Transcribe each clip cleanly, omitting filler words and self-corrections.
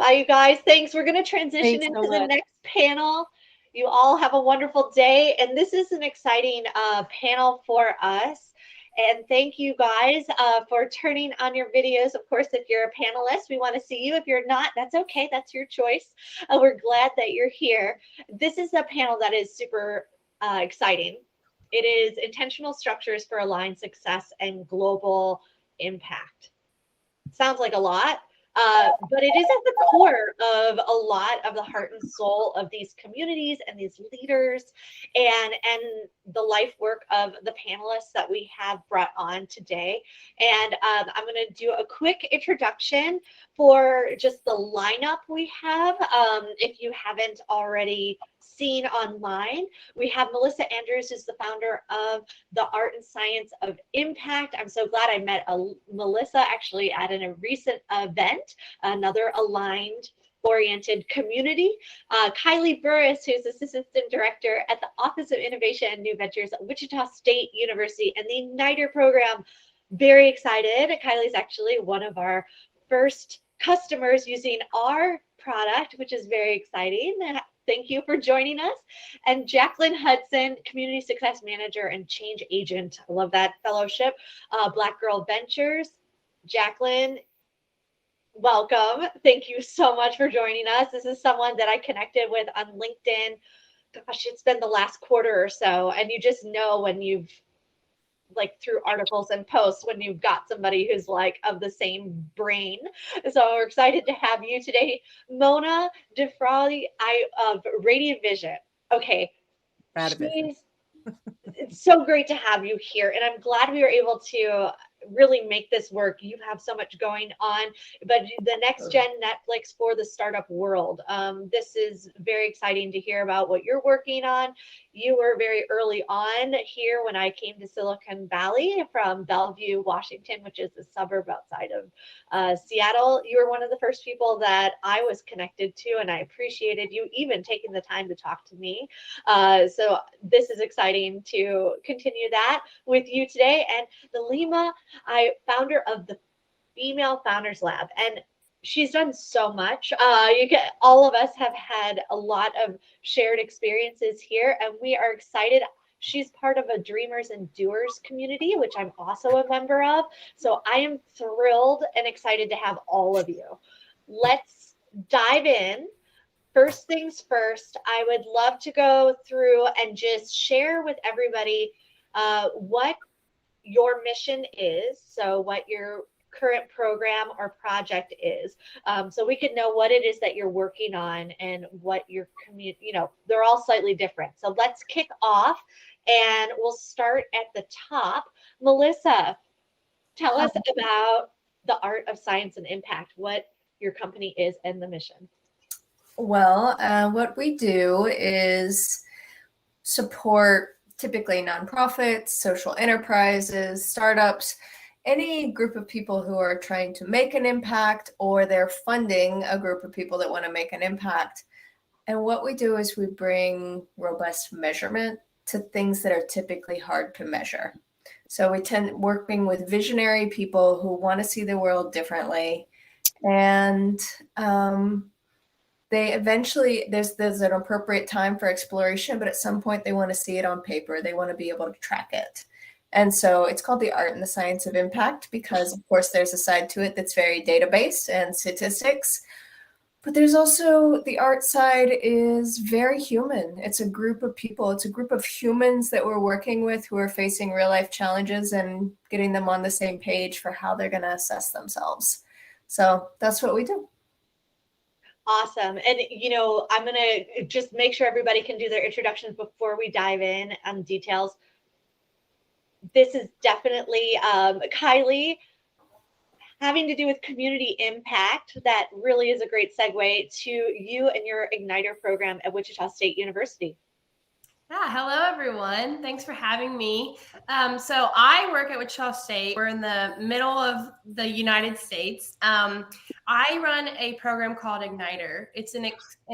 Bye, you guys. Thanks. We're going to transition Thanks into so the much. next panel. You all have a wonderful day. And this is an exciting panel for us. And thank you guys for turning on your videos. Of course, if you're a panelist, we want to see you. If you're not, that's okay. That's your choice. We're glad that you're here. This is a panel that is super exciting. It is intentional structures for aligned success and global impact. Sounds like a lot, but it is at the core of a lot of the heart and soul of these communities and these leaders and the life work of the panelists that we have brought on today. And I'm going to do a quick introduction for just the lineup we have. If you haven't already seen online, we have Melissa Andrews, who's the founder of the Art and Science of Impact. I'm so glad I met Melissa actually at a recent event, another aligned oriented community. Kiley Burris, who's Assistant Director at the Office of Innovation and New Ventures at Wichita State University and the Ignitor program. Very excited. Kiley's actually one of our first customers using our product, which is very exciting. Thank you for joining us. And Jaclynn Hudson, Community Success Manager and Change Agent. I love that fellowship. Black Girl Ventures. Jaclynn, welcome. Thank you so much for joining us. This is someone that I connected with on LinkedIn. Gosh, it's been the last quarter or so. And you just know when you've, like through articles and posts, when you've got somebody who's like of the same brain. So we're excited to have you today. Mona DeFrawi of Radivision. Okay. Radivision. It's so great to have you here. And I'm glad we were able to really make this work. You have so much going on, but the next gen Netflix for the startup world. This is very exciting to hear about what you're working on. You were very early on here when I came to Silicon Valley from Bellevue, Washington, which is a suburb outside of Seattle. You were one of the first people that I was connected to, and I appreciated you even taking the time to talk to me. So this is exciting to continue that with you today. And Nilima, founder of the Female Founders Lab, and she's done so much. All of us have had a lot of shared experiences here, and we are excited. She's part of a Dreamers and Doers community, which I'm also a member of. So I am thrilled and excited to have all of you. Let's dive in. First things first, I would love to go through and just share with everybody what your mission is, so what your current program or project is, so we can know what it is that you're working on and what your community, they're all slightly different. So let's kick off and we'll start at the top. Melissa, tell us about the Art of Science and Impact, what your company is and the mission. Well, what we do is support typically nonprofits, social enterprises, startups, any group of people who are trying to make an impact, or they're funding a group of people that want to make an impact. And what we do is we bring robust measurement to things that are typically hard to measure. So we tend working with visionary people who want to see the world differently. And they eventually, there's an appropriate time for exploration, but at some point they want to see it on paper. They want to be able to track it. And so it's called the Art and the Science of Impact because, of course, there's a side to it that's very data-based and statistics. But there's also the art side is very human. It's a group of people. It's a group of humans that we're working with who are facing real-life challenges and getting them on the same page for how they're going to assess themselves. So that's what we do. Awesome. And, I'm going to just make sure everybody can do their introductions before we dive in on details. This is definitely Kiley, having to do with community impact. That really is a great segue to you and your Ignitor program at Wichita State University. Hello, everyone. Thanks for having me. So I work at Wichita State. We're in the middle of the United States. I run a program called Ignitor. It's an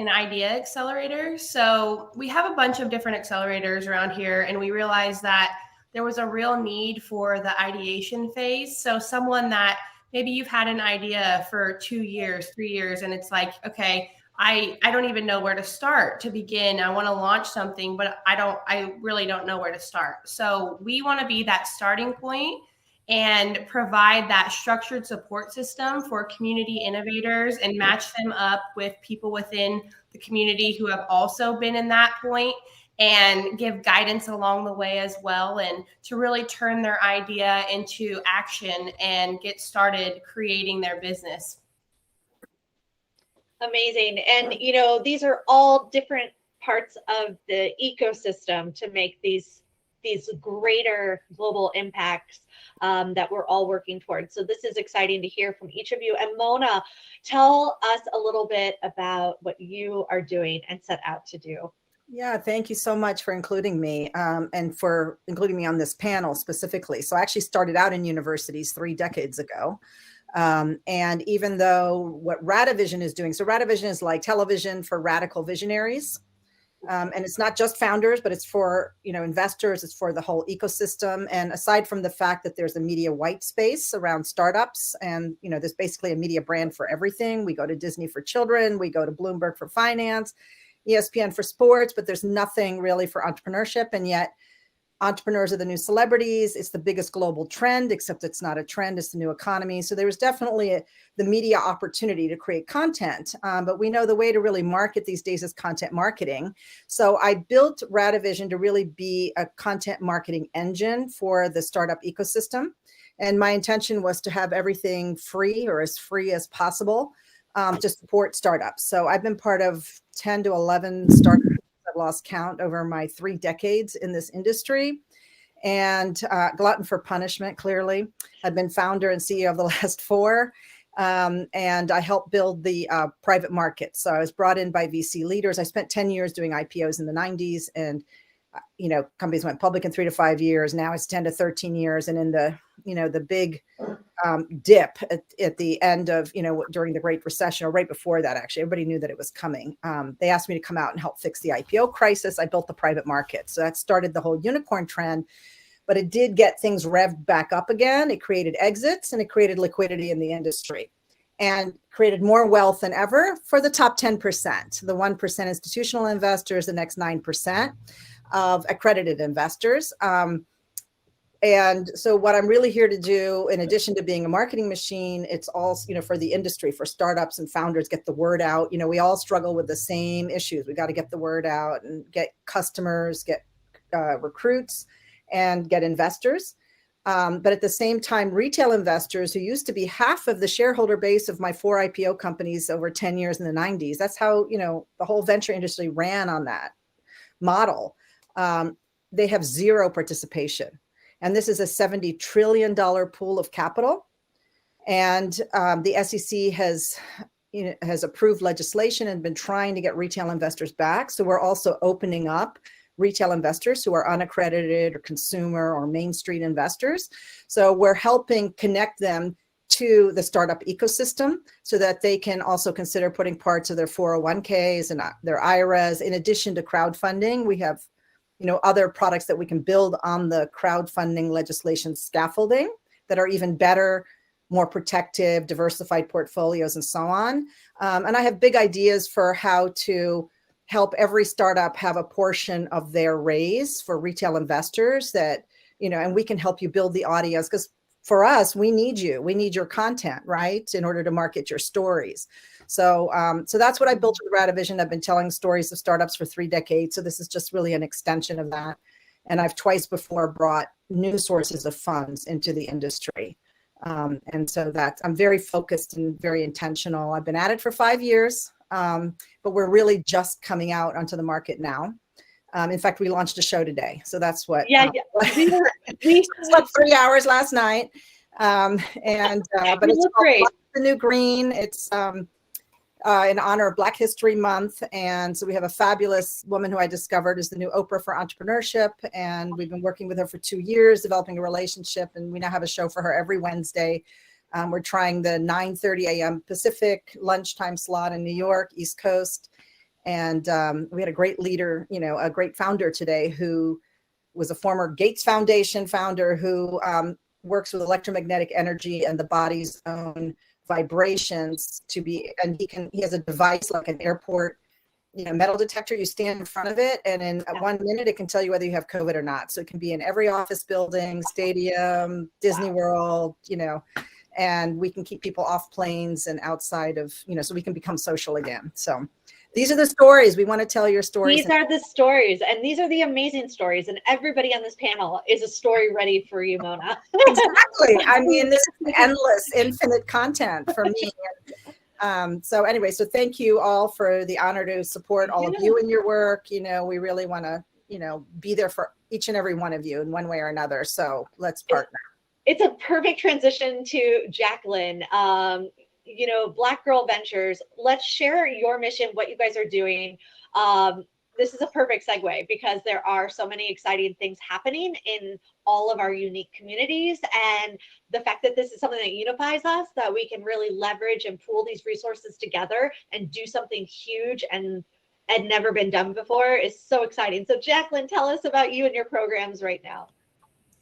idea accelerator. So we have a bunch of different accelerators around here, and we realized that there was a real need for the ideation phase. So someone that maybe you've had an idea for 2 years, 3 years, and it's like, okay, I don't even know where to start to begin. I want to launch something, but I really don't know where to start. So we want to be that starting point and provide that structured support system for community innovators and match them up with people within the community who have also been in that point, and give guidance along the way as well, and to really turn their idea into action and get started creating their business. Amazing. And, you know, these are all different parts of the ecosystem to make these greater global impacts that we're all working towards. So this is exciting to hear from each of you. And Mona, tell us a little bit about what you are doing and set out to do. Yeah, thank you so much for including me and for including me on this panel specifically. So I actually started out in universities 3 decades ago. And even though what Radivision is doing, so Radivision is like television for radical visionaries. And it's not just founders, but it's for, you know, investors, it's for the whole ecosystem. And aside from the fact that there's a media white space around startups, and, you know, there's basically a media brand for everything. We go to Disney for children, we go to Bloomberg for finance, ESPN for sports, but there's nothing really for entrepreneurship. And yet entrepreneurs are the new celebrities. It's the biggest global trend, except it's not a trend, it's the new economy. So there was definitely the media opportunity to create content. But we know the way to really market these days is content marketing. So I built Radivision to really be a content marketing engine for the startup ecosystem. And my intention was to have everything free, or as free as possible, to support startups. So I've been part of 10 to 11 startups. I've lost count over my 3 decades in this industry, and glutton for punishment. Clearly, I've been founder and CEO of the last 4, and I helped build the private market. So I was brought in by VC leaders. I spent 10 years doing IPOs in the 90s, and you know, companies went public in 3 to 5 years. Now it's 10 to 13 years, and in the, you know, the big dip at the end of, you know, during the Great Recession, or right before that, actually, everybody knew that it was coming. They asked me to come out and help fix the IPO crisis. I built the private market. So that started the whole unicorn trend, but it did get things revved back up again. It created exits, and it created liquidity in the industry, and created more wealth than ever for the top 10%, the 1% institutional investors, the next 9% of accredited investors. And so what I'm really here to do, in addition to being a marketing machine, it's also, you know, for the industry, for startups and founders, get the word out. You know, we all struggle with the same issues. We got to get the word out and get customers, get recruits, and get investors. But at the same time, retail investors, who used to be half of the shareholder base of my 4 IPO companies over 10 years in the 90s, that's how, you know, the whole venture industry ran on that model. They have zero participation. And this is a $70 trillion pool of capital. And the SEC has approved legislation and been trying to get retail investors back. So we're also opening up retail investors who are unaccredited or consumer or Main Street investors. So we're helping connect them to the startup ecosystem so that they can also consider putting parts of their 401ks and their IRAs. In addition to crowdfunding, we have, you know, other products that we can build on the crowdfunding legislation scaffolding that are even better, more protective, diversified portfolios, and so on. And I have big ideas for how to help every startup have a portion of their raise for retail investors that, you know, and we can help you build the audience, because for us, we need you. We need your content, right, in order to market your stories. So so that's what I built with Radivision. I've been telling stories of startups for 3 decades. So this is just really an extension of that. And I've twice before brought new sources of funds into the industry. And so I'm very focused and very intentional. I've been at it for 5 years, but we're really just coming out onto the market now. In fact, we launched a show today. So that's what, we slept 3 hours last night. But it's called The New Green. It's in honor of Black History Month. And so we have a fabulous woman who I discovered is the new Oprah for entrepreneurship. And we've been working with her for 2 years, developing a relationship. And we now have a show for her every Wednesday. We're trying the 9:30 a.m. Pacific lunchtime slot in New York, East Coast. And we had a great leader, you know, a great founder today who was a former Gates Foundation founder who works with electromagnetic energy and the body's own vibrations to be, and he has a device like an airport, metal detector. You stand in front of it, and in 1 minute, it can tell you whether you have COVID or not. So it can be in every office building, stadium, Disney World, and we can keep people off planes and outside of, so we can become social again. So these are the stories. We want to tell your stories. These are the stories, and these are the amazing stories. And everybody on this panel is a story ready for you, Mona. Exactly. I mean, this is endless, infinite content for me. So anyway, so thank you all for the honor to support all of you in your work. We really want to, be there for each and every one of you in one way or another. So let's partner. It's a perfect transition to Jaclynn. Black Girl Ventures. Let's share your mission, what you guys are doing. This is a perfect segue because there are so many exciting things happening in all of our unique communities. And the fact that this is something that unifies us, that we can really leverage and pool these resources together and do something huge and never been done before is so exciting. So Jaclynn, tell us about you and your programs right now.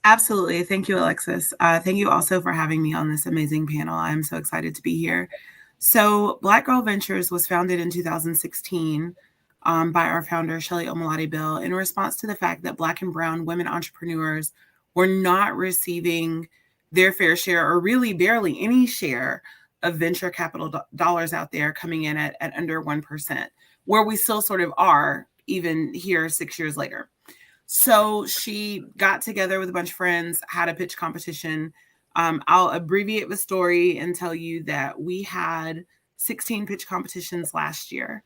Absolutely. Thank you, Alexis. Thank you also for having me on this amazing panel. I'm so excited to be here. So Black Girl Ventures was founded in 2016 by our founder, Shelly Omalade-Bill, in response to the fact that Black and Brown women entrepreneurs were not receiving their fair share, or really barely any share, of venture capital dollars out there coming in at under 1%, where we still sort of are even here 6 years later. So she got together with a bunch of friends, had a pitch competition. I'll abbreviate the story and tell you that we had 16 pitch competitions last year.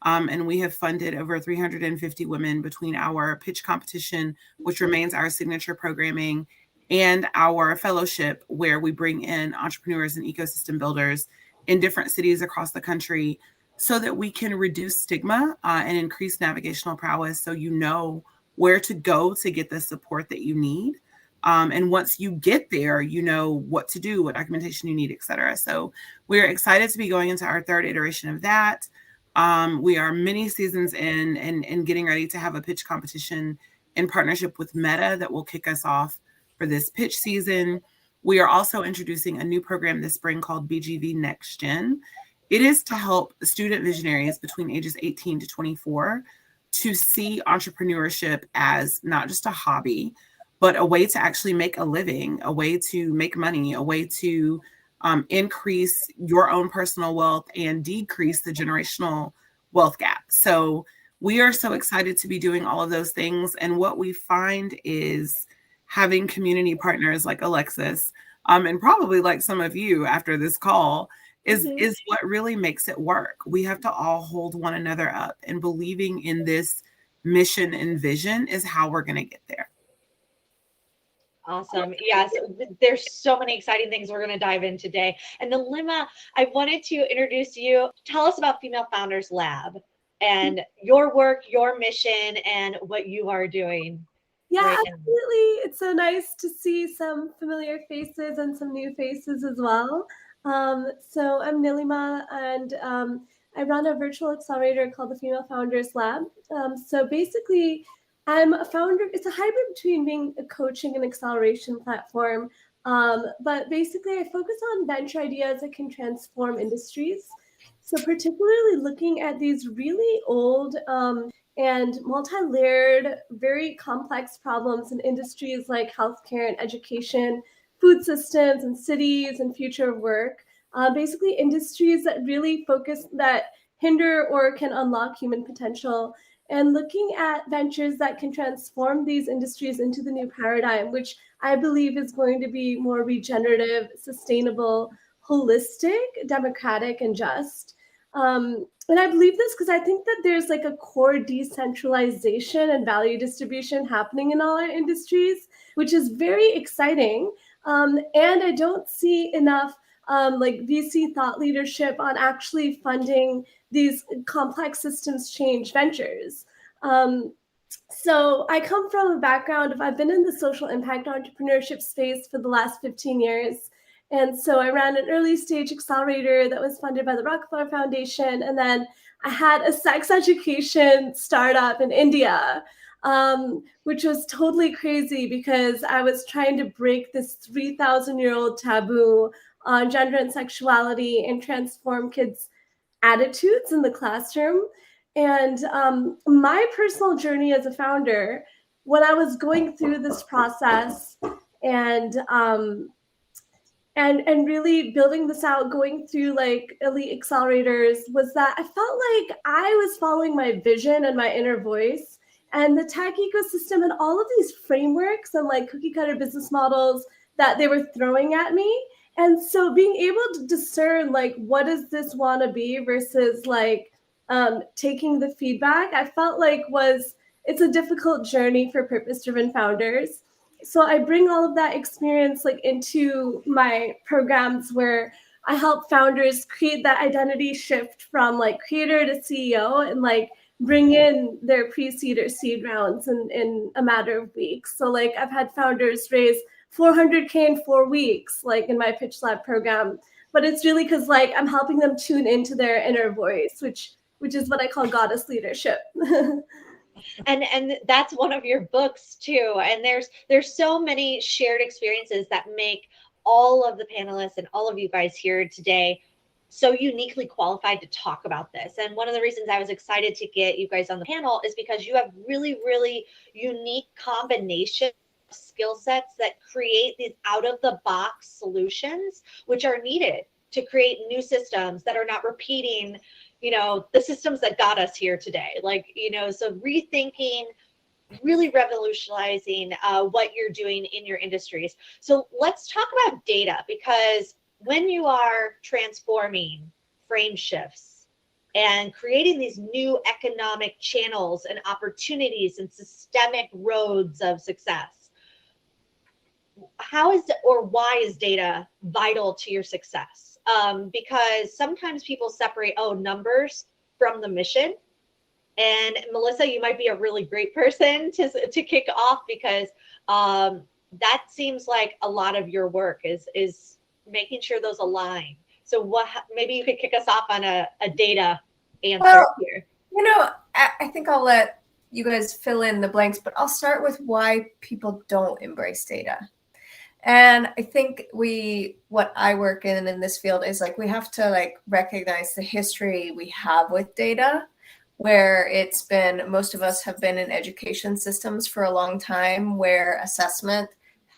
And we have funded over 350 women between our pitch competition, which remains our signature programming, and our fellowship, where we bring in entrepreneurs and ecosystem builders in different cities across the country so that we can reduce stigma and increase navigational prowess, so where to go to get the support that you need. And once you get there, you know what to do, what documentation you need, et cetera. So we're excited to be going into our third iteration of that. We are many seasons in and getting ready to have a pitch competition in partnership with Meta that will kick us off for this pitch season. We are also introducing a new program this spring called BGV Next Gen. It is to help student visionaries between ages 18 to 24 to see entrepreneurship as not just a hobby, but a way to actually make a living, a way to make money, a way to increase your own personal wealth and decrease the generational wealth gap. So we are so excited to be doing all of those things. And what we find is having community partners like Alexis, and probably like some of you after this call, is what really makes it work. We have to all hold one another up, and believing in this mission and vision is how we're going to get there. Awesome. Yes, there's so many exciting things we're going to dive in today. And Nilima, I wanted to introduce you. Tell us about Female Founders Lab and your work, your mission, and what you are doing. Yeah, absolutely. It's so nice to see some familiar faces and some new faces as well. So I'm Nilima, and I run a virtual accelerator called the Female Founders Lab. So basically, I'm a founder. It's a hybrid between being a coaching and acceleration platform. But basically, I focus on venture ideas that can transform industries. So particularly looking at these really old and multi-layered, very complex problems in industries like healthcare and education, food systems and cities and future of work. Basically industries that really focus, that hinder or can unlock human potential, and looking at ventures that can transform these industries into the new paradigm, which I believe is going to be more regenerative, sustainable, holistic, democratic, and just. And I believe this because I think that there's like a core decentralization and value distribution happening in all our industries, which is very exciting. And I don't see enough like VC thought leadership on actually funding these complex systems change ventures. So I come from a background of, I've been in the social impact entrepreneurship space for the last 15 years. And so I ran an early stage accelerator that was funded by the Rockefeller Foundation. And then I had a sex education startup in India. which was totally crazy because I was trying to break this 3,000-year-old taboo on gender and sexuality and transform kids' attitudes in the classroom. And my personal journey as a founder, when I was going through this process and really building this out, going through like elite accelerators, was that I felt like I was following my vision and my inner voice, and the tech ecosystem and all of these frameworks and like cookie cutter business models that they were throwing at me. And so being able to discern like, what does this want to be versus like taking the feedback, I felt like it's a difficult journey for purpose-driven founders. So I bring all of that experience like into my programs where I help founders create that identity shift from like creator to CEO and like bring in their pre-seed or seed rounds in a matter of weeks. So like I've had founders raise $400K in 4 weeks, like in my Pitch Lab program. But it's really because like I'm helping them tune into their inner voice, which is what I call goddess leadership. And that's one of your books too. And there's so many shared experiences that make all of the panelists and all of you guys here today so uniquely qualified to talk about this. And one of the reasons I was excited to get you guys on the panel is because you have really, really unique combination of skill sets that create these out of the box solutions, which are needed to create new systems that are not repeating, you know, the systems that got us here today. Like, you know, so rethinking, really revolutionizing what you're doing in your industries. So let's talk about data, because when you are transforming frame shifts and creating these new economic channels and opportunities and systemic roads of success, how is or why is data vital to your success? Because sometimes people separate, numbers from the mission. And Melissa, you might be a really great person to kick off, because that seems like a lot of your work is making sure those align. So maybe you could kick us off on a data answer here. You know, I think I'll let you guys fill in the blanks, but I'll start with why people don't embrace data. And I think what I work in this field is like, we have to like recognize the history we have with data, where it's been, most of us have been in education systems for a long time, where assessment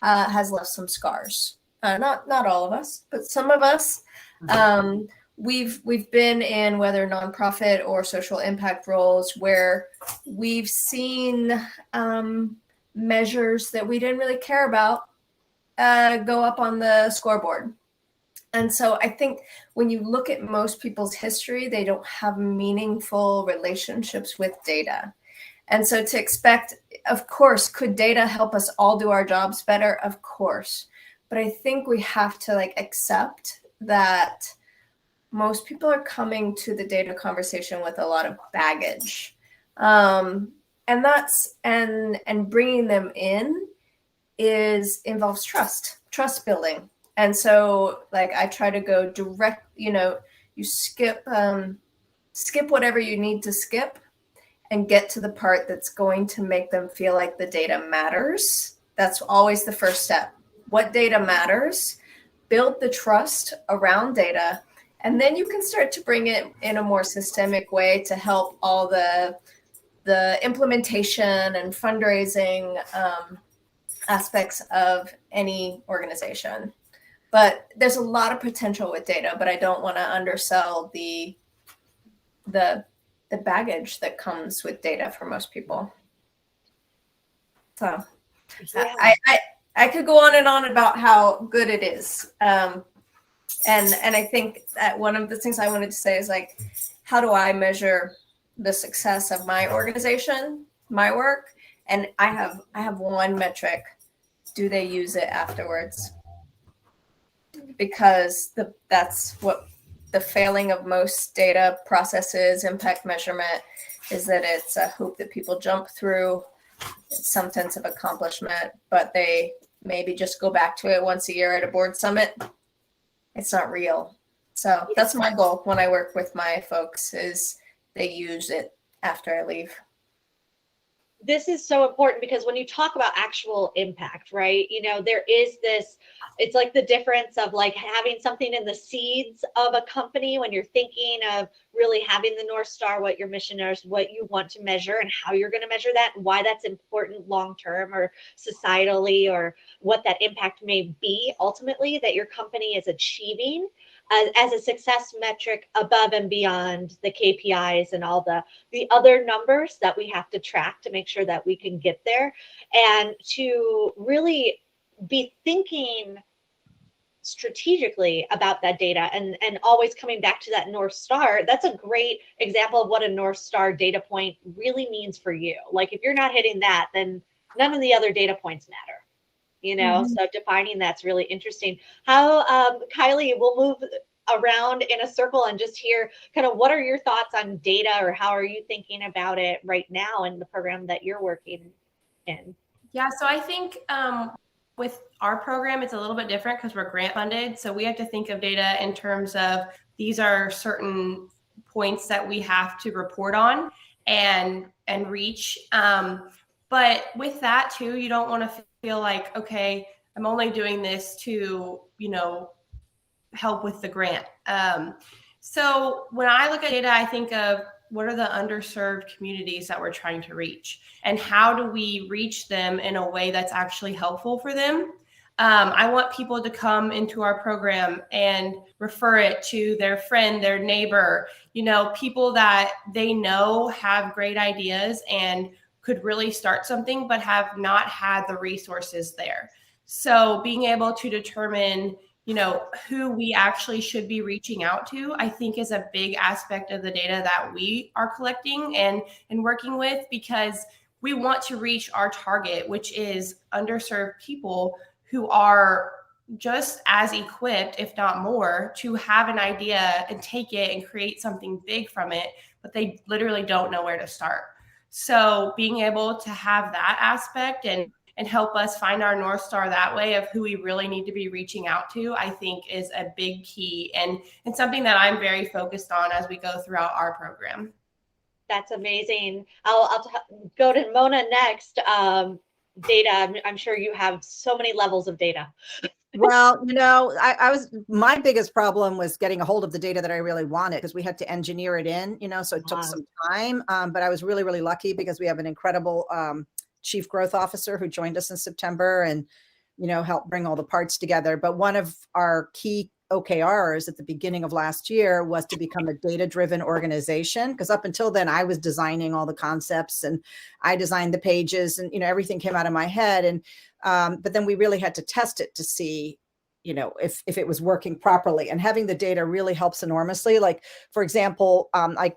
has left some scars. Not all of us, but some of us. We've been in whether nonprofit or social impact roles where we've seen measures that we didn't really care about go up on the scoreboard. And so I think when you look at most people's history, they don't have meaningful relationships with data. And so to expect, of course, could data help us all do our jobs better? Of course. But I think we have to like accept that most people are coming to the data conversation with a lot of baggage. And bringing them in involves trust building. And so like I try to go direct, you skip whatever you need to skip and get to the part that's going to make them feel like the data matters. That's always the first step. What data matters, build the trust around data, and then you can start to bring it in a more systemic way to help all the implementation and fundraising aspects of any organization. But there's a lot of potential with data, but I don't want to undersell the baggage that comes with data for most people. So yeah. I could go on and on about how good it is. And I think that one of the things I wanted to say is like, how do I measure the success of my organization, my work? And I have one metric. Do they use it afterwards? Because that's what the failing of most data processes, impact measurement, is that it's a hoop that people jump through. It's some sense of accomplishment, but they maybe just go back to it once a year at a board summit. It's not real. So that's my goal when I work with my folks, is they use it after I leave. this is so important because when you talk about actual impact, right? You know, there is this, it's like the difference of like having something in the seeds of a company when you're thinking of really having the North Star, what your mission is, what you want to measure and how you're going to measure that, and why that's important long-term or societally, or what that impact may be ultimately that your company is achieving as a success metric above and beyond the KPIs and all the other numbers that we have to track to make sure that we can get there, and to really be thinking strategically about that data and always coming back to that North Star. That's a great example of what a North Star data point really means for you. Like if you're not hitting that, then none of the other data points matter. You know, so defining that's really interesting. How, Kiley, we'll move around in a circle and just hear kind of what are your thoughts on data, or how are you thinking about it right now in the program that you're working in? Yeah, so I think with our program, it's a little bit different because we're grant funded. So we have to think of data in terms of these are certain points that we have to report on and reach. But with that too, you don't want to feel like, okay, I'm only doing this to, you know, help with the grant. So when I look at data, I think of what are the underserved communities that we're trying to reach, and how do we reach them in a way that's actually helpful for them? I want people to come into our program and refer it to their friend, their neighbor, you know, people that they know have great ideas and could really start something, but have not had the resources there. So being able to determine, you know, who we actually should be reaching out to, I think is a big aspect of the data that we are collecting and working with, because we want to reach our target, which is underserved people who are just as equipped, if not more, to have an idea and take it and create something big from it, but they literally don't know where to start. So being able to have that aspect and help us find our North Star that way of who we really need to be reaching out to, I think is a big key and something that I'm very focused on as we go throughout our program. That's amazing. I'll go to Mona next. Data, I'm sure you have so many levels of data. Well, you know, my biggest problem was getting a hold of the data that I really wanted, because we had to engineer it in, you know, so it took some time. But I was really, really lucky because we have an incredible chief growth officer who joined us in September and, you know, helped bring all the parts together. But one of our key OKRs at the beginning of last year was to become a data-driven organization, because up until then I was designing all the concepts and I designed the pages and, you know, everything came out of my head. And but then we really had to test it to see, you know, if it was working properly, and having the data really helps enormously. Like, for example,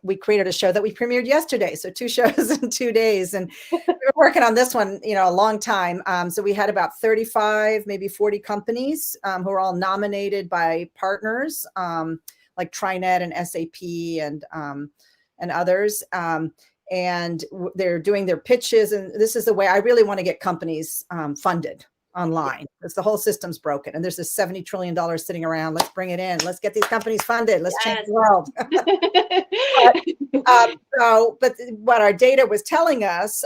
we created a show that we premiered yesterday. So 2 shows in 2 days, and we were working on this one, you know, a long time. So we had about 35, maybe 40 companies who are all nominated by partners like TriNet and SAP and others. And they're doing their pitches. And this is the way I really want to get companies funded online, because the whole system's broken. And there's this $70 trillion sitting around. Let's bring it in. Let's get these companies funded. Let's change the world. But what our data was telling us,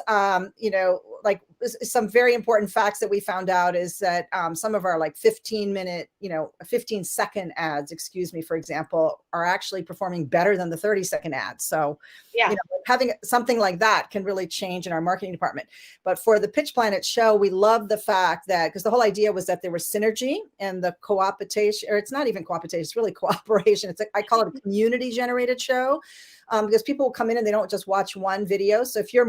you know, like some very important facts that we found out is that some of our like 15-minute, you know, 15-second ads, excuse me, for example, are actually performing better than the 30-second ads. So, yeah, you know, having something like that can really change in our marketing department. But for the Pitch Planet show, we love the fact that, because the whole idea was that there was synergy and the co-optation, or it's not even co-optation, it's really cooperation. I call it a community generated show. Because people will come in and they don't just watch one video. So if you're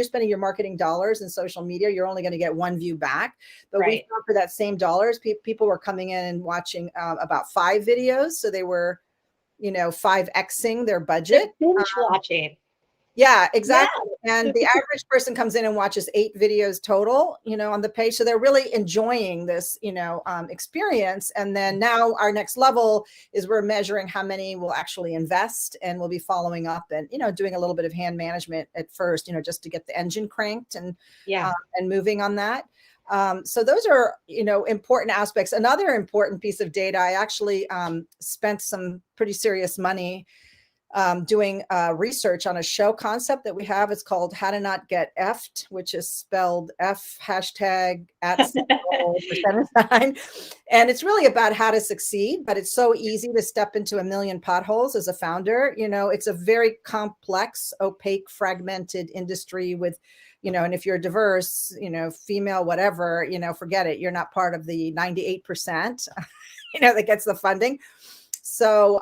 spending your marketing dollars in social media, you're only going to get 1 view back. But we found for that same dollars, people were coming in and watching about 5 videos. So they were, you know, 5xing their budget. Binge watching. Yeah, exactly. Yeah. And the average person comes in and watches 8 videos total, you know, on the page. So they're really enjoying this, you know, experience. And then now our next level is we're measuring how many will actually invest, and we'll be following up and, you know, doing a little bit of hand management at first, you know, just to get the engine cranked and moving on that. So those are, you know, important aspects. Another important piece of data, I actually spent some pretty serious money doing research on a show concept that we have. It's called How to Not Get Effed, which is spelled F #@ %9. And it's really about how to succeed, but it's so easy to step into a million potholes as a founder. You know, it's a very complex, opaque, fragmented industry with, you know, and if you're diverse, you know, female, whatever, you know, forget it. You're not part of the 98%, you know, that gets the funding. So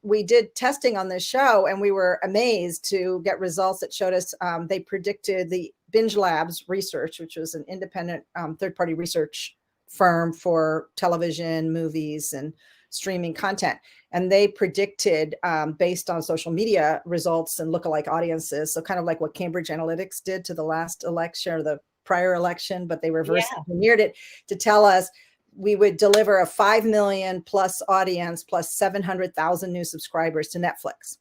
we did testing on this show, and we were amazed to get results that showed us they predicted the Binge Labs research, which was an independent third-party research firm for television, movies, and streaming content. And they predicted based on social media results and lookalike audiences. So kind of like what Cambridge Analytics did to the last election or the prior election, but they reverse engineered it to tell us we would deliver a 5 million plus audience plus 700,000 new subscribers to Netflix.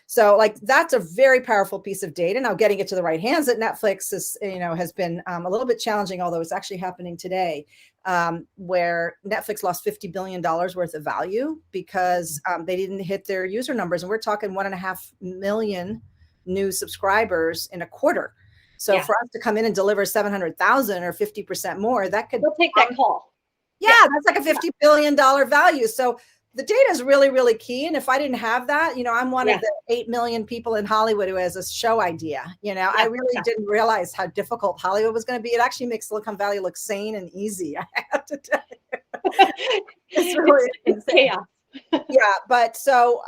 So like, that's a very powerful piece of data. Now getting it to the right hands at Netflix is, you know, has been a little bit challenging, although it's actually happening today, where Netflix lost $50 billion worth of value because they didn't hit their user numbers. And we're talking 1.5 million new subscribers in a quarter. So for us to come in and deliver 700,000 or 50% more, that could we'll take that call. Yeah, that's like a $50 billion value. So the data is really, really key. And if I didn't have that, you know, I'm one of the 8 million people in Hollywood who has a show idea. You know, I really didn't realize how difficult Hollywood was going to be. It actually makes Silicon Valley look sane and easy, I have to tell you. It's really insane. Yeah, but so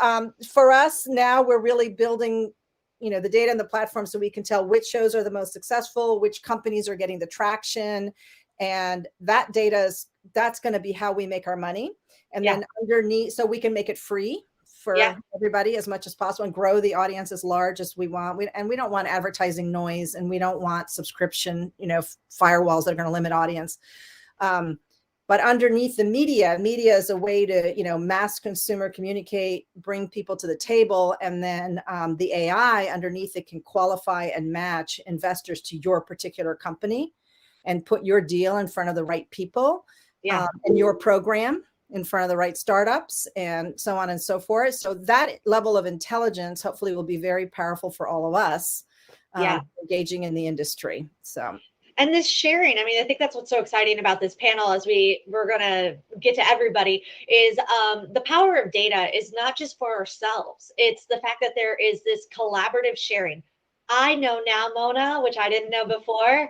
for us now, we're really building, you know, the data and the platform so we can tell which shows are the most successful, which companies are getting the traction. And that data that's going to be how we make our money. And then underneath, so we can make it free for everybody as much as possible and grow the audience as large as we want. And we don't want advertising noise, and we don't want subscription, you know, firewalls that are going to limit audience. But underneath the media is a way to, you know, mass consumer communicate, bring people to the table. And then the AI underneath it can qualify and match investors to your particular company and put your deal in front of the right people and your program in front of the right startups and so on and so forth. So that level of intelligence hopefully will be very powerful for all of us engaging in the industry. So. And this sharing, I mean, I think that's what's so exciting about this panel as we're going to get to everybody is the power of data is not just for ourselves. It's the fact that there is this collaborative sharing. I know now, Mona, which I didn't know before,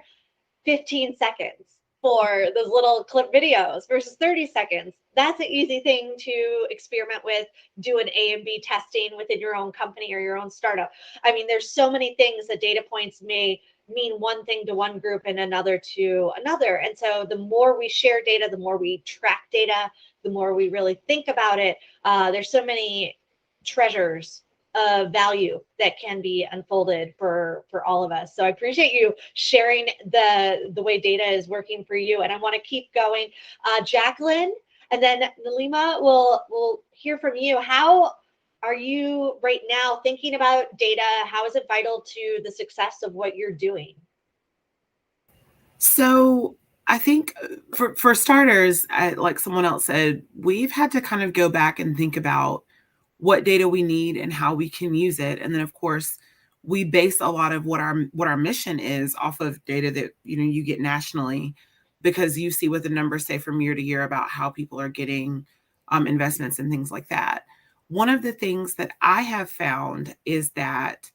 15 seconds for those little clip videos versus 30 seconds. That's an easy thing to experiment with, do an A and B testing within your own company or your own startup. I mean, there's so many things that data points may mean one thing to one group and another to another. And so the more we share data, the more we track data, the more we really think about it. There's so many treasures of value that can be unfolded for all of us. So I appreciate you sharing the way data is working for you. And I want to keep going. Jaclynn, and then Nilima, we'll hear from you. How are you right now thinking about data? How is it vital to the success of what you're doing? So I think for starters, like someone else said, we've had to kind of go back and think about what data we need and how we can use it. And then of course, we base a lot of what our mission is off of data that, you know, you get nationally, because you see what the numbers say from year to year about how people are getting investments and things like that. One of the things that I have found is that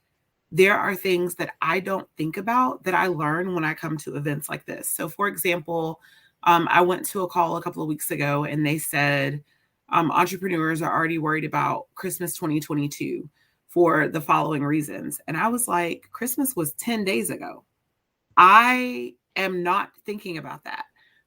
there are things that I don't think about that I learn when I come to events like this. So for example, I went to a call a couple of weeks ago and they said, entrepreneurs are already worried about Christmas 2022 for the following reasons. And I was like, Christmas was 10 days ago. I am not thinking about that.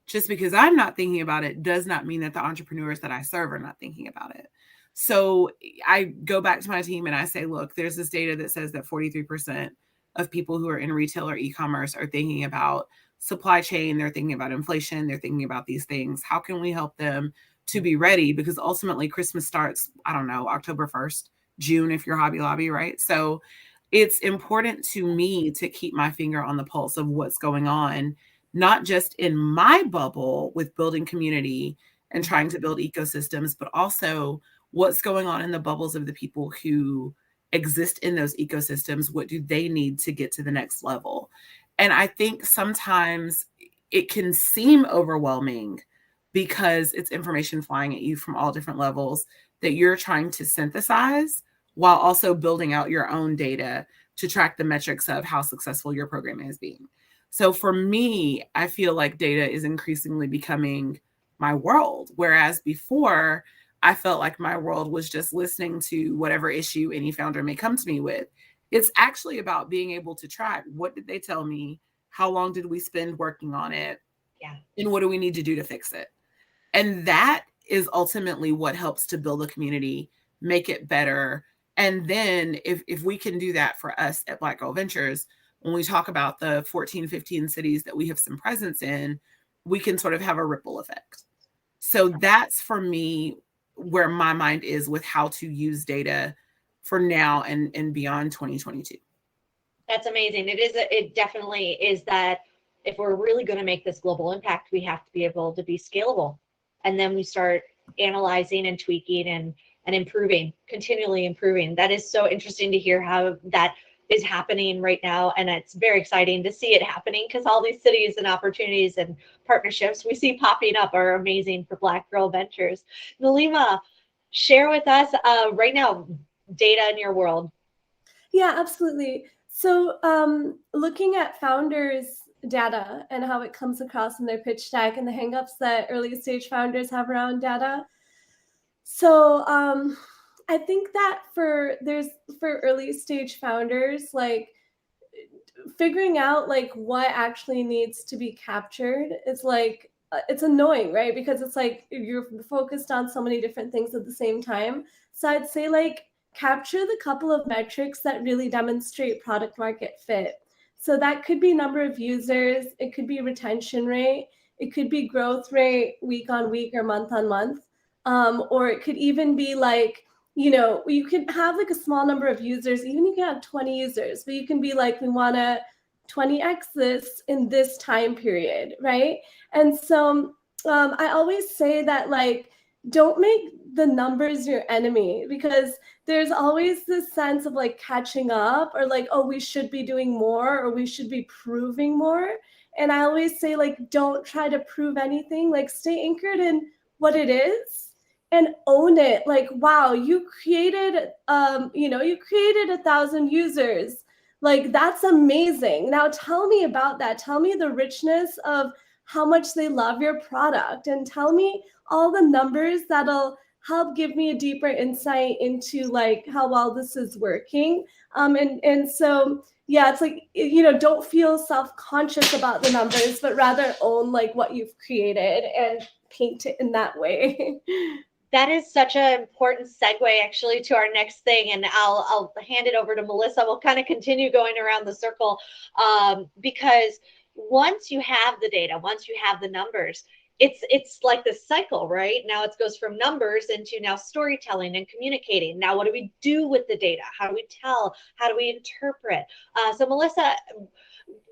Just because I'm not thinking about it does not mean that the entrepreneurs that I serve are not thinking about it. So I go back to my team and I say, look, there's this data that says that 43% of people who are in retail or e-commerce are thinking about supply chain. They're thinking about inflation. They're thinking about these things. How can we help them to be ready? Because ultimately Christmas starts, I don't know, October 1st, June, if you're Hobby Lobby, right? So it's important to me to keep my finger on the pulse of what's going on, not just in my bubble with building community and trying to build ecosystems, but also what's going on in the bubbles of the people who exist in those ecosystems? What do they need to get to the next level? And I think sometimes it can seem overwhelming because it's information flying at you from all different levels that you're trying to synthesize while also building out your own data to track the metrics of how successful your program is being. So for me, I feel like data is increasingly becoming my world, whereas before I felt like my world was just listening to whatever issue any founder may come to me with. It's actually about being able to track, what did they tell me? How long did we spend working on it? Yeah. And what do we need to do to fix it? And that is ultimately what helps to build a community, make it better. And then if we can do that for us at Black Girl Ventures, when we talk about the 14, 15 cities that we have some presence in, we can sort of have a ripple effect. So that's for me where my mind is with how to use data for now and beyond 2022. That's amazing. It definitely is that if we're really going to make this global impact, we have to be able to be scalable. And then we start analyzing and tweaking and improving, continually improving. That is so interesting to hear how that is happening right now. And it's very exciting to see it happening because all these cities and opportunities and partnerships we see popping up are amazing for Black Girl Ventures. Nilima, share with us right now, data in your world. Yeah, absolutely. So looking at founders' data and how it comes across in their pitch deck and the hangups that early stage founders have around data. So I think that for early stage founders, like figuring out like what actually needs to be captured is like, it's annoying, right? Because it's like you're focused on so many different things at the same time. So I'd say like capture the couple of metrics that really demonstrate product market fit. So that could be number of users, it could be retention rate, it could be growth rate week on week or month on month. Or it could even be like, you know, you could have like a small number of users, even you can have 20 users, but you can be like, we want to 20x this in this time period, right? And so I always say that like, don't make the numbers your enemy, because there's always this sense of like catching up or like, oh, we should be doing more or we should be proving more. And I always say like, don't try to prove anything, like stay anchored in what it is and own it. Like, wow, you created, you created 1,000 users. Like, that's amazing. Now tell me about that. Tell me the richness of how much they love your product, and tell me all the numbers that'll help give me a deeper insight into like how well this is working. And so, yeah, it's like, don't feel self-conscious about the numbers, but rather own like what you've created and paint it in that way. That is such an important segue actually to our next thing. And I'll hand it over to Melissa. We'll kind of continue going around the circle because once you have the data, once you have the numbers, it's like this cycle, right? Now it goes from numbers into now storytelling and communicating. Now, what do we do with the data? How do we tell? How do we interpret? So Melissa,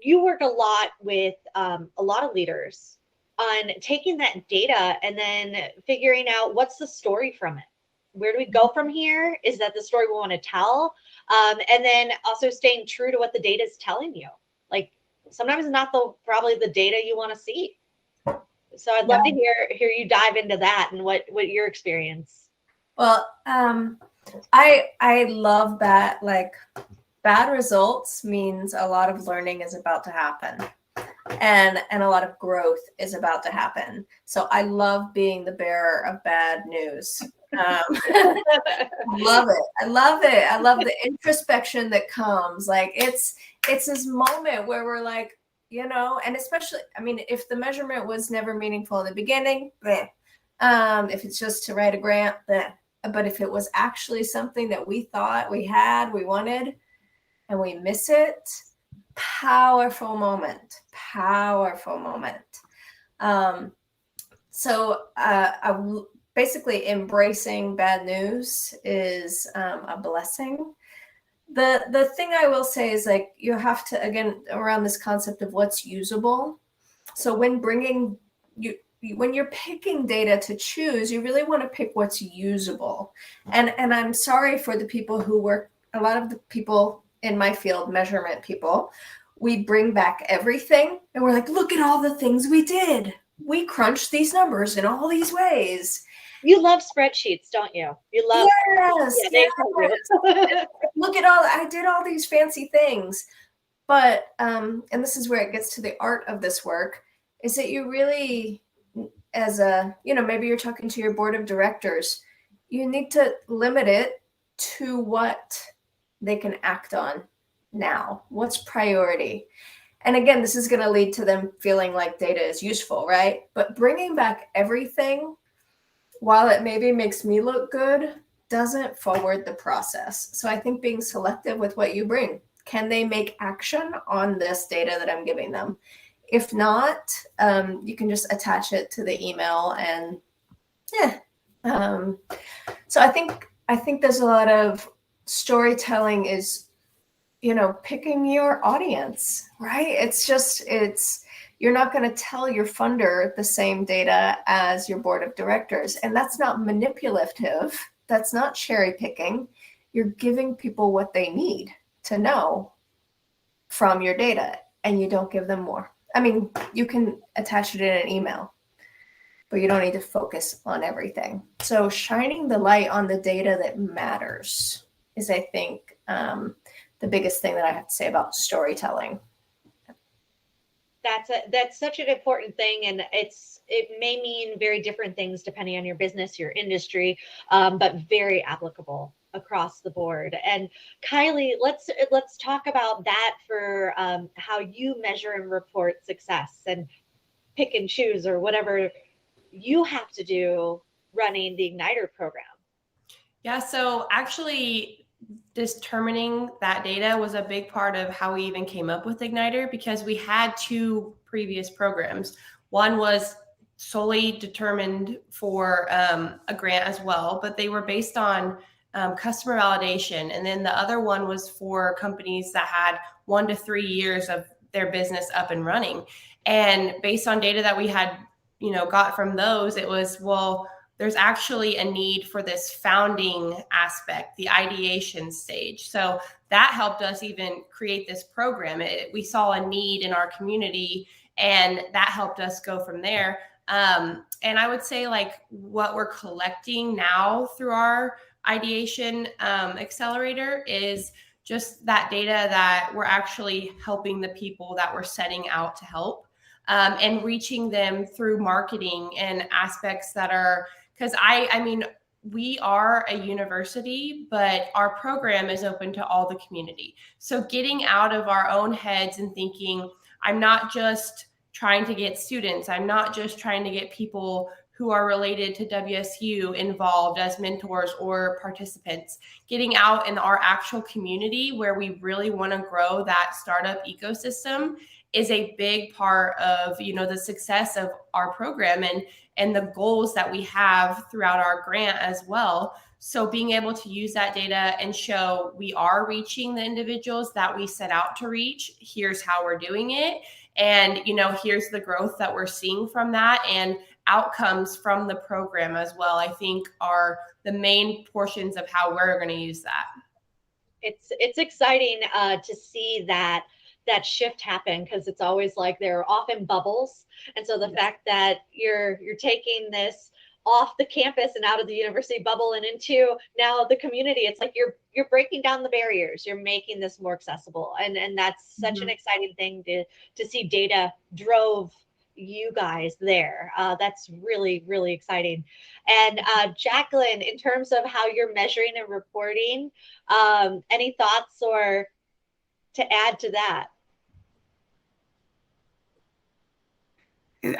you work a lot with a lot of leaders on taking that data and then figuring out what's the story from it. Where do we go from here? Is that the story we want to tell? And then also staying true to what the data is telling you. Like sometimes it's not probably the data you want to see. So I'd love to hear you dive into that and what your experience. Well, I love that. Like bad results means a lot of learning is about to happen. And a lot of growth is about to happen. So I love being the bearer of bad news. I love it. I love it. I love the introspection that comes. Like it's this moment where we're like, and especially, I mean, if the measurement was never meaningful in the beginning, bleh. If it's just to write a grant, bleh. But if it was actually something that we thought we wanted, and we miss it, powerful moment. Basically embracing bad news is a blessing. The thing I will say is like, you have to, again, around this concept of what's usable. So when you're picking data to choose, you really want to pick what's usable. And I'm sorry for the people who work a lot of the people in my field, measurement people, we bring back everything and we're like, look at all the things we did. We crunched these numbers in all these ways. You love spreadsheets, don't you? You love yes. Look at all, I did all these fancy things. But, and this is where it gets to the art of this work, is that you really, as a, maybe you're talking to your board of directors, you need to limit it to what they can act on now. What's priority? And again, this is going to lead to them feeling like data is useful, right? But bringing back everything, while it maybe makes me look good, doesn't forward the process. So I think being selective with what you bring. Can they make action on this data that I'm giving them? If not, you can just attach it to the email and so I think there's a lot of storytelling is, picking your audience, right? You're not going to tell your funder the same data as your board of directors. And that's not manipulative. That's not cherry picking. You're giving people what they need to know from your data, and you don't give them more. I mean, you can attach it in an email, but you don't need to focus on everything. So shining the light on the data that matters is, I think, the biggest thing that I have to say about storytelling. That's such an important thing, and it may mean very different things depending on your business, your industry, but very applicable across the board. And Kiley, let's talk about that for how you measure and report success and pick and choose or whatever you have to do running the Ignitor program. Yeah, so actually determining that data was a big part of how we even came up with Ignitor, because we had two previous programs. One was solely determined for a grant as well, but they were based on customer validation. And then the other one was for companies that had 1 to 3 years of their business up and running. And based on data that we had, got from those, it was, well, there's actually a need for this founding aspect, the ideation stage. So that helped us even create this program. We saw a need in our community, and that helped us go from there. And I would say, like, what we're collecting now through our ideation accelerator is just that data that we're actually helping the people that we're setting out to help, and reaching them through marketing and aspects that are, because I mean, we are a university, but our program is open to all the community. So getting out of our own heads and thinking, I'm not just trying to get students, I'm not just trying to get people who are related to WSU involved as mentors or participants, getting out in our actual community where we really want to grow that startup ecosystem is a big part of, the success of our program and the goals that we have throughout our grant as well. So being able to use that data and show we are reaching the individuals that we set out to reach, here's how we're doing it. And, here's the growth that we're seeing from that, and outcomes from the program as well, I think are the main portions of how we're going to use that. It's exciting to see that shift happen, because it's always like they're often bubbles. And so the fact that you're taking this off the campus and out of the university bubble and into now the community, it's like you're breaking down the barriers, you're making this more accessible. And that's such an exciting thing to see data drove you guys there. That's really, really exciting. And Jaclynn, in terms of how you're measuring and reporting, any thoughts or to add to that?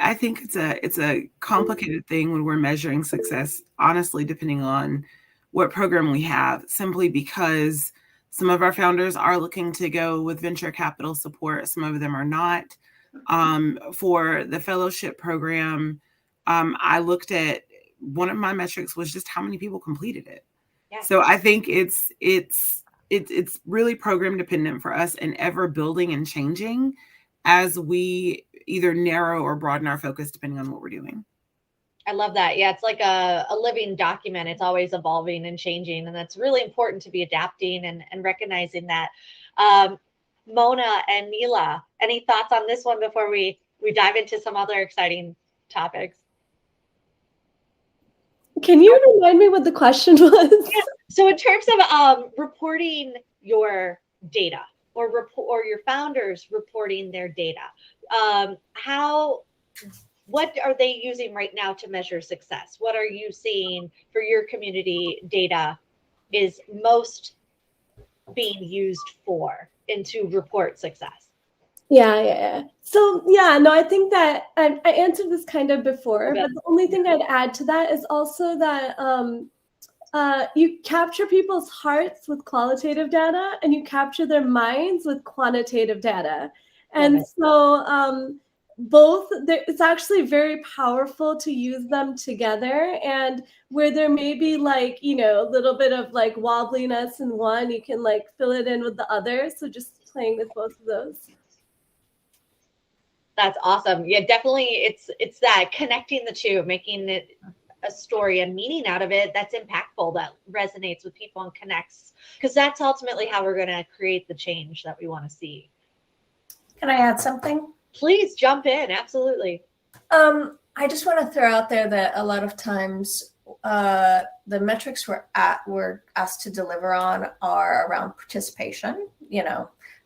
I think it's a complicated thing when we're measuring success, honestly, depending on what program we have, simply because some of our founders are looking to go with venture capital support. Some of them are not. For the fellowship program, I looked at, one of my metrics was just how many people completed it. Yeah. So I think it's really program dependent for us, and ever building and changing as we either narrow or broaden our focus depending on what we're doing. I love that. Yeah, it's like a living document. It's always evolving and changing, and that's really important to be adapting and recognizing that. Mona and Nila, any thoughts on this one before we dive into some other exciting topics? Can you remind me what the question was? Yeah. So in terms of reporting your data or your founders reporting their data, what are they using right now to measure success? What are you seeing for your community data is most being used for and to report success? Yeah. So no, I think that I answered this kind of before, Okay. but the only thing I'd add to that is also that you capture people's hearts with qualitative data and you capture their minds with quantitative data. And so both, it's actually very powerful to use them together. And where there may be like, a little bit of like wobbliness in one, you can like fill it in with the other. So just playing with both of those. That's awesome. Yeah, definitely. It's that connecting the two, making it a story and meaning out of it that's impactful, that resonates with people and connects, because that's ultimately how we're going to create the change that we want to see. Can I add something? Please jump in. Absolutely. I just want to throw out there that a lot of times the metrics we're asked to deliver on are around participation,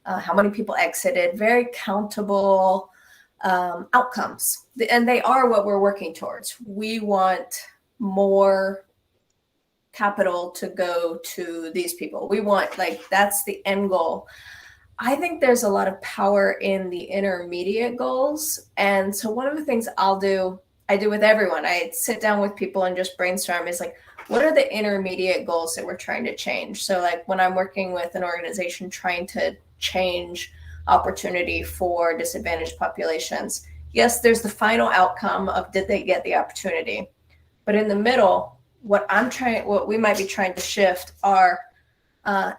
how many people exited, very countable outcomes. And they are what we're working towards. We want more capital to go to these people. We want, that's the end goal. I think there's a lot of power in the intermediate goals. And so one of the things I do with everyone, I sit down with people and just brainstorm is what are the intermediate goals that we're trying to change? So when I'm working with an organization trying to change opportunity for disadvantaged populations, yes, there's the final outcome of did they get the opportunity? But in the middle, what we might be trying to shift are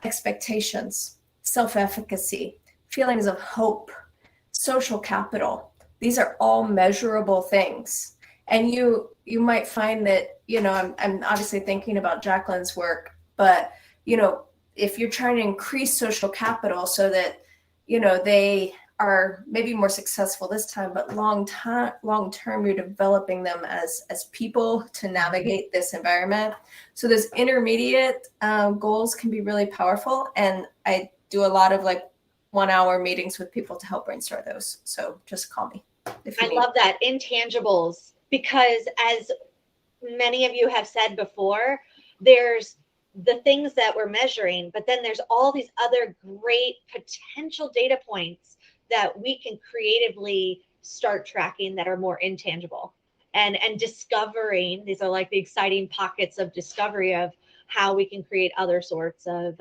expectations, self-efficacy, feelings of hope, social capital. These are all measurable things. And you might find that, I'm obviously thinking about Jaclynn's work, but, if you're trying to increase social capital so that, they are maybe more successful this time, but long term, you're developing them as people to navigate this environment. So those intermediate goals can be really powerful. And I do a lot of 1 hour meetings with people to help brainstorm those. So just call me if you need. Love that. Intangibles, because as many of you have said before, there's the things that we're measuring, but then there's all these other great potential data points that we can creatively start tracking that are more intangible and discovering. These are the exciting pockets of discovery of how we can create other sorts of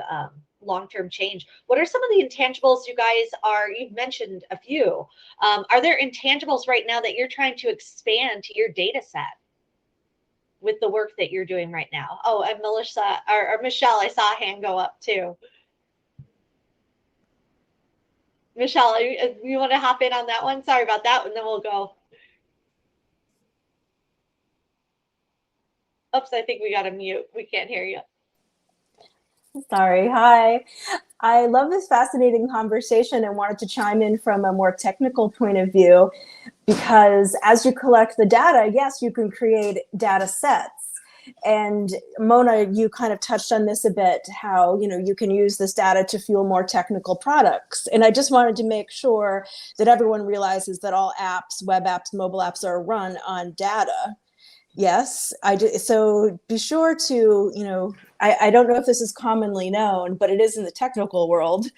long-term change. What are some of the intangibles you've mentioned a few. Are there intangibles right now that you're trying to expand to your data set with the work that you're doing right now? Oh, and Melissa or Michelle, I saw a hand go up too. Michelle, you want to hop in on that one? Sorry about that, and then we'll go. Oops, I think we got to mute. We can't hear you. Sorry. Hi. I love this fascinating conversation and wanted to chime in from a more technical point of view, because as you collect the data, yes, you can create data sets. And Mona, you kind of touched on this a bit, how, you can use this data to fuel more technical products. And I just wanted to make sure that everyone realizes that all apps, web apps, mobile apps are run on data. Yes, I do. So be sure to, I don't know if this is commonly known, but it is in the technical world,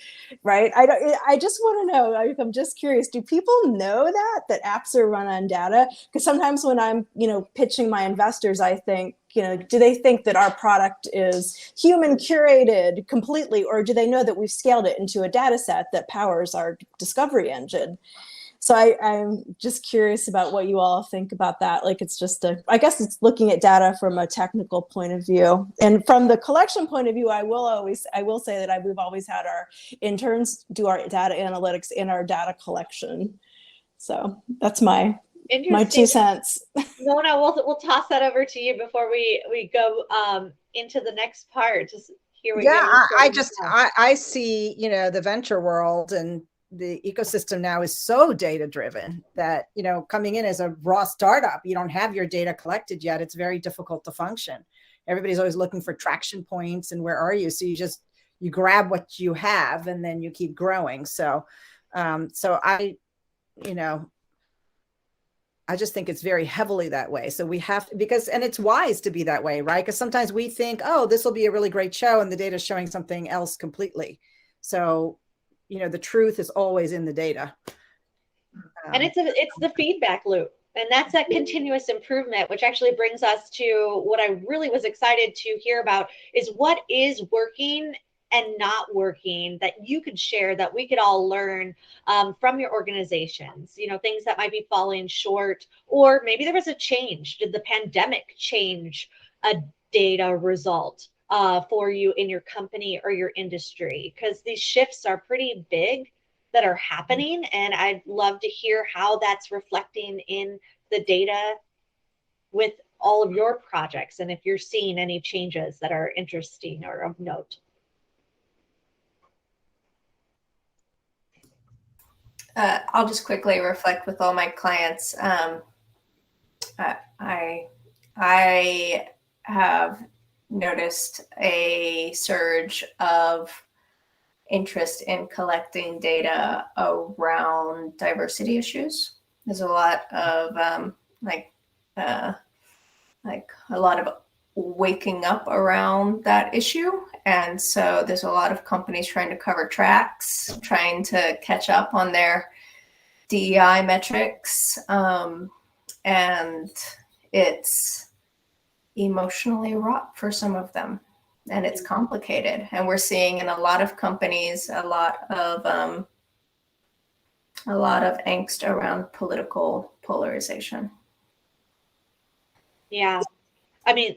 right? I just want to know, I'm just curious, do people know that apps are run on data? Because sometimes when I'm, pitching my investors, I think, do they think that our product is human curated completely, or do they know that we've scaled it into a data set that powers our discovery engine? So I'm just curious about what you all think about that. It's just I guess it's looking at data from a technical point of view. And from the collection point of view, I will say that we've always had our interns do our data analytics in our data collection. So that's my Interesting. My 2 cents. Mona, we'll toss that over to you before we go into the next part. Just hear what you have to say. I see, you know, the venture world and the ecosystem now is so data driven that, you know, coming in as a raw startup, you don't have your data collected yet. It's very difficult to function. Everybody's always looking for traction points and where are you? So you grab what you have and then you keep growing. So I, you know, I just think it's very heavily that way. So we have to, and it's wise to be that way, right? Because sometimes we think, oh, this will be a really great show, and the data is showing something else completely. So, you know, the truth is always in the data. And it's the feedback loop. And that's that continuous improvement, which actually brings us to what I really was excited to hear about is what is working and not working that you could share, that we could all learn from your organizations, you know, things that might be falling short, or maybe there was a change. Did the pandemic change a data result for you in your company or your industry? Because these shifts are pretty big that are happening, and I'd love to hear how that's reflecting in the data with all of your projects, and if you're seeing any changes that are interesting or of note. I'll just quickly reflect with all my clients. I have noticed a surge of interest in collecting data around diversity issues. There's a lot of a lot of waking up around that issue. And so there's a lot of companies trying to cover tracks, trying to catch up on their DEI metrics. And it's emotionally wrought for some of them. And it's complicated. And we're seeing in a lot of companies, a lot of angst around political polarization. Yeah. I mean,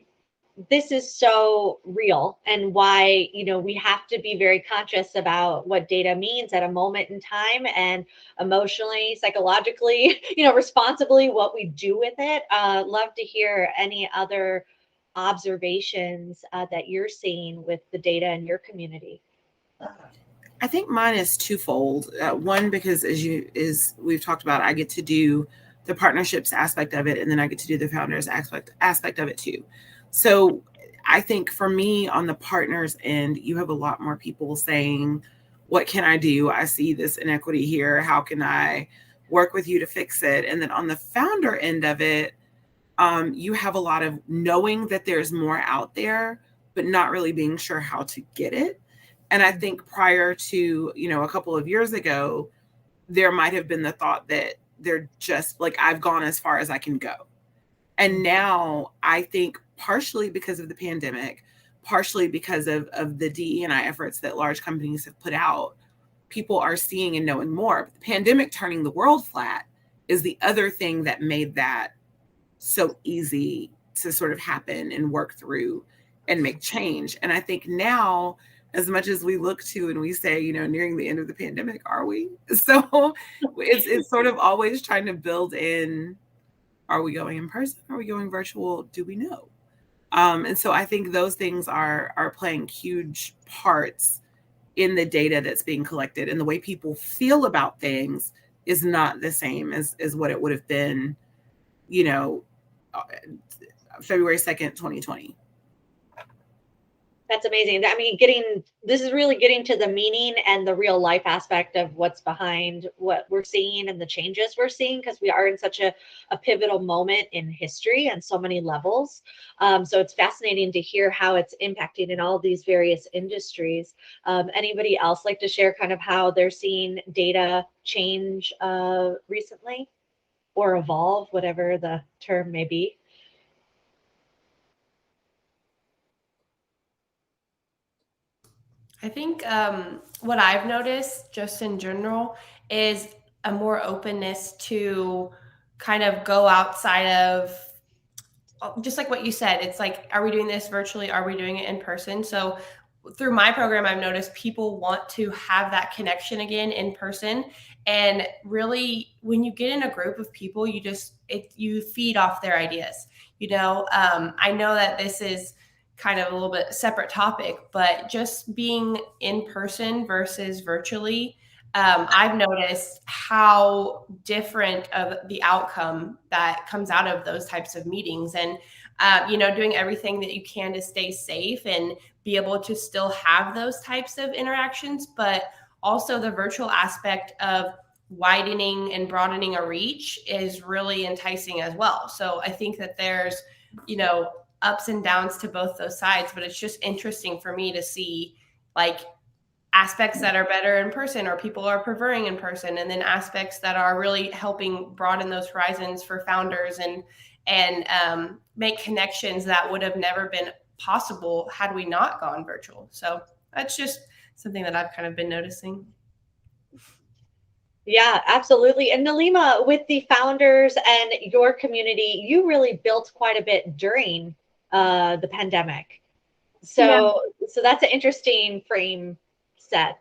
this is so real, and why, you know, we have to be very conscious about what data means at a moment in time, and emotionally, psychologically, you know, responsibly what we do with it. Love to hear any other observations that you're seeing with the data in your community. I think mine is twofold. One, because as we've talked about, I get to do the partnerships aspect of it, and then I get to do the founders aspect of it too. So I think for me on the partners end, you have a lot more people saying, what can I do? I see this inequity here. How can I work with you to fix it? And then on the founder end of it, you have a lot of knowing that there's more out there, but not really being sure how to get it. And I think prior to, you know, a couple of years ago, there might have been the thought that they're just like, I've gone as far as I can go. And now I think partially because of the pandemic, partially because of the DE&I efforts that large companies have put out, people are seeing and knowing more. But the pandemic turning the world flat is the other thing that made that so easy to sort of happen and work through and make change. And I think now, as much as we look to and we say, you know, nearing the end of the pandemic, are we? So it's sort of always trying to build in, are we going in person? Are we going virtual? Do we know? And so I think those things are playing huge parts in the data that's being collected, and the way people feel about things is not the same as what it would have been, you know, February 2nd, 2020. That's amazing. I mean, this is really getting to the meaning and the real life aspect of what's behind what we're seeing and the changes we're seeing, because we are in such a pivotal moment in history on so many levels. So it's fascinating to hear how it's impacting in all these various industries. Anybody else like to share kind of how they're seeing data change recently or evolve, whatever the term may be? I think what I've noticed just in general is a more openness to kind of go outside of, just like what you said, it's like, are we doing this virtually? Are we doing it in person? So through my program, I've noticed people want to have that connection again in person. And really, when you get in a group of people, you feed off their ideas. I know that this is kind of a little bit separate topic, but just being in person versus virtually, I've noticed how different of the outcome that comes out of those types of meetings. And, doing everything that you can to stay safe and be able to still have those types of interactions, but also the virtual aspect of widening and broadening a reach is really enticing as well. So I think that there's, ups and downs to both those sides, but it's just interesting for me to see like aspects that are better in person or people are preferring in person, and then aspects that are really helping broaden those horizons for founders and make connections that would have never been possible had we not gone virtual. So that's just something that I've kind of been noticing. Yeah, absolutely. And Nilima, with the founders and your community, you really built quite a bit during the pandemic. So that's an interesting frame set.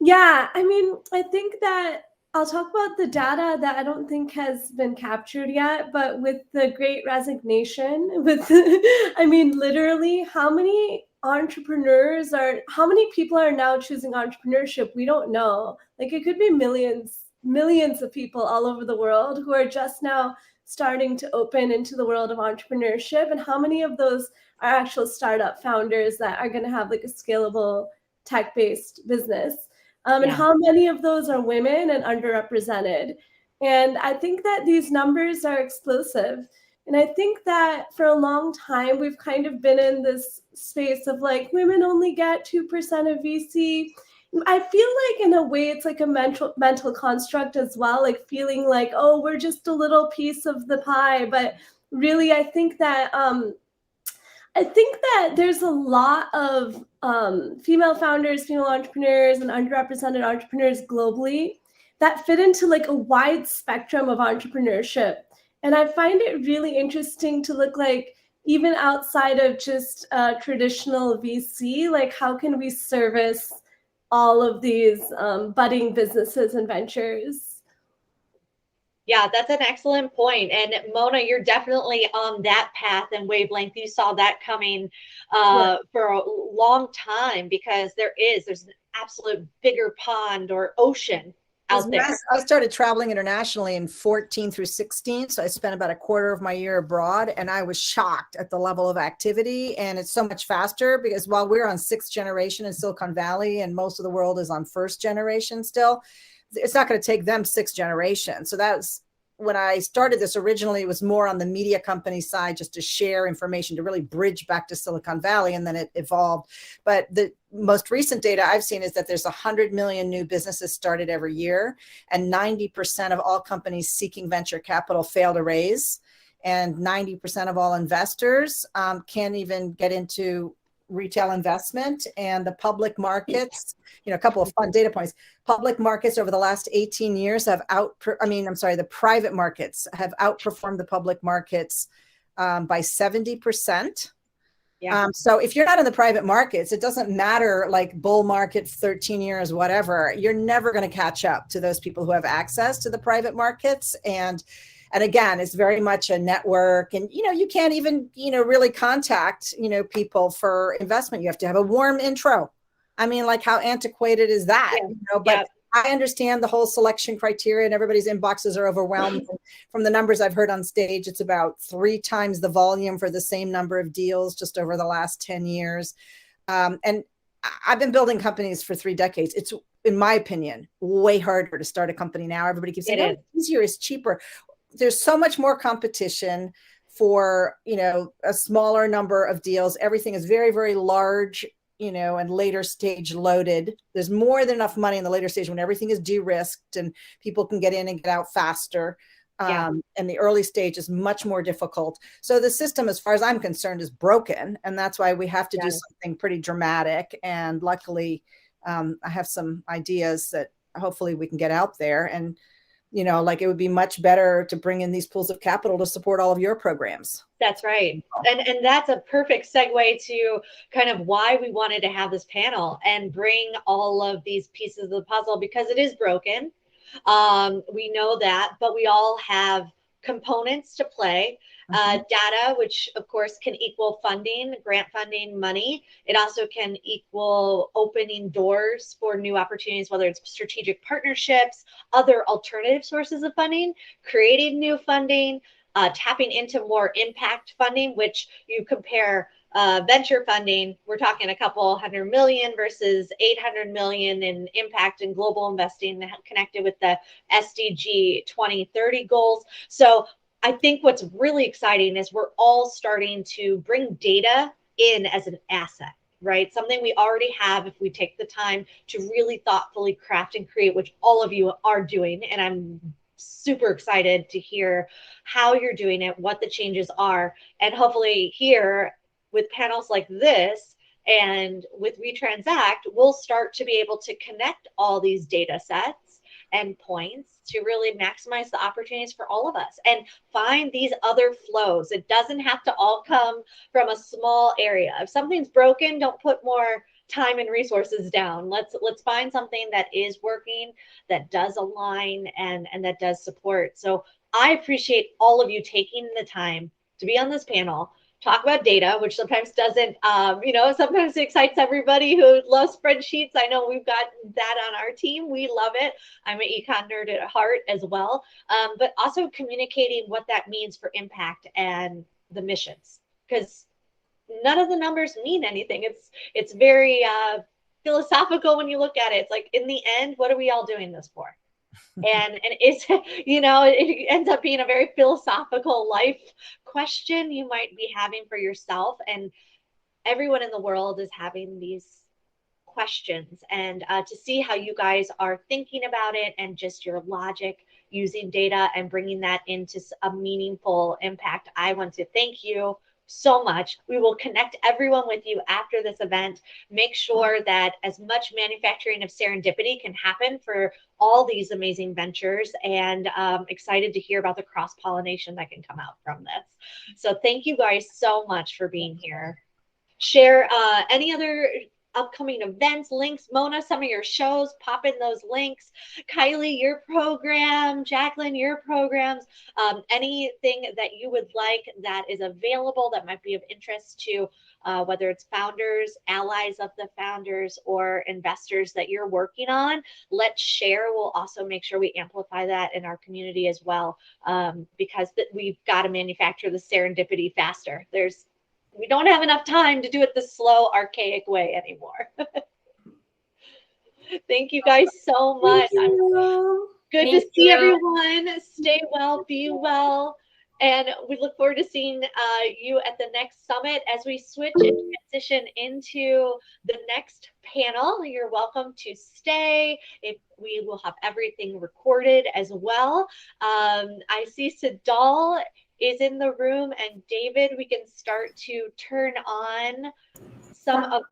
Yeah, I mean, I think that I'll talk about the data that I don't think has been captured yet, but with the Great Resignation, literally how many people are now choosing entrepreneurship? We don't know. Like, it could be millions of people all over the world who are just now starting to open into the world of entrepreneurship. And how many of those are actual startup founders that are going to have like a scalable tech-based business? And how many of those are women and underrepresented? And I think that these numbers are explosive. And I think that for a long time, we've kind of been in this space of like, women only get 2% of VC. I feel like in a way, it's like a mental construct as well, like feeling like, oh, we're just a little piece of the pie. But really, I think that there's a lot of female founders, female entrepreneurs, and underrepresented entrepreneurs globally that fit into like a wide spectrum of entrepreneurship. And I find it really interesting to look like, even outside of just traditional VC, like how can we service all of these budding businesses and ventures? Yeah, that's an excellent point. And Mona, you're definitely on that path and wavelength. You saw that coming for a long time, because there's an absolute bigger pond or ocean out there. I started traveling internationally in 14 through 16. So I spent about a quarter of my year abroad, and I was shocked at the level of activity. And it's so much faster, because while we're on 6th generation in Silicon Valley and most of the world is on 1st generation still, it's not going to take them 6 generations. So that's when I started this originally, it was more on the media company side, just to share information, to really bridge back to Silicon Valley. And then it evolved. But the most recent data I've seen is that there's 100 million new businesses started every year. And 90% of all companies seeking venture capital fail to raise. And 90% of all investors can't even get into retail investment. And the public markets, a couple of fun data points. Public markets over the last 18 years have the private markets have outperformed the public markets by 70%. Yeah. So if you're not in the private markets, it doesn't matter, like bull market, 13 years, whatever, you're never going to catch up to those people who have access to the private markets. And again, it's very much a network, and, you can't even, really contact, people for investment. You have to have a warm intro. I mean, like, how antiquated is that? But I understand the whole selection criteria, and everybody's inboxes are overwhelmed. From the numbers I've heard on stage, it's about 3 times the volume for the same number of deals just over the last 10 years. And I've been building companies for 3 decades. It's, in my opinion, way harder to start a company now. Everybody keeps saying, it's easier, it's cheaper. There's so much more competition for, a smaller number of deals. Everything is very, very large, and later stage loaded. There's more than enough money in the later stage when everything is de-risked and people can get in and get out faster. And the early stage is much more difficult. So the system, as far as I'm concerned, is broken. And that's why we have to do something pretty dramatic. And luckily, I have some ideas that hopefully we can get out there. And it would be much better to bring in these pools of capital to support all of your programs. That's right. And that's a perfect segue to kind of why we wanted to have this panel and bring all of these pieces of the puzzle, because it is broken. We know that, but we all have components to play. Data, which of course can equal funding, grant funding, money. It also can equal opening doors for new opportunities, whether it's strategic partnerships, other alternative sources of funding, creating new funding, tapping into more impact funding, which you compare venture funding, we're talking a couple $100 million versus $800 million in impact and global investing connected with the SDG 2030 goals. So I think what's really exciting is we're all starting to bring data in as an asset, right? Something we already have if we take the time to really thoughtfully craft and create, which all of you are doing. And I'm super excited to hear how you're doing it, what the changes are, and hopefully here with panels like this and with WeTransact, we'll start to be able to connect all these data sets and points to really maximize the opportunities for all of us and find these other flows. It doesn't have to all come from a small area. If something's broken, don't put more time and resources down. Let's find something that is working, that does align, and that does support. So I appreciate all of you taking the time to be on this panel, talk about data, which sometimes doesn't, sometimes it excites everybody who loves spreadsheets. I know we've got that on our team. We love it. I'm an econ nerd at heart as well, but also communicating what that means for impact and the missions, because none of the numbers mean anything. It's very philosophical when you look at it. It's like, in the end, what are we all doing this for? And it's, it ends up being a very philosophical life question you might be having for yourself. And everyone in the world is having these questions. And to see how you guys are thinking about it and just your logic using data and bringing that into a meaningful impact, I want to thank you so much. We will connect everyone with you after this event. Make sure that as much manufacturing of serendipity can happen for all these amazing ventures, and excited to hear about the cross-pollination that can come out from this. So thank you guys so much for being here. Share any other upcoming events, links. Mona, some of your shows, pop in those links. Kiley, your program. Jaclynn, your programs. Anything that you would like that is available that might be of interest to whether it's founders, allies of the founders, or investors that you're working on, let's share. We'll also make sure we amplify that in our community as well, because we've got to manufacture the serendipity faster. We don't have enough time to do it the slow, archaic way anymore. Thank you guys so much. Good to see everyone. Stay well, be well. And we look forward to seeing you at the next summit as we switch and transition into the next panel. You're welcome to stay. We will have everything recorded as well. I see Sadal is in the room, and David, we can start to turn on some of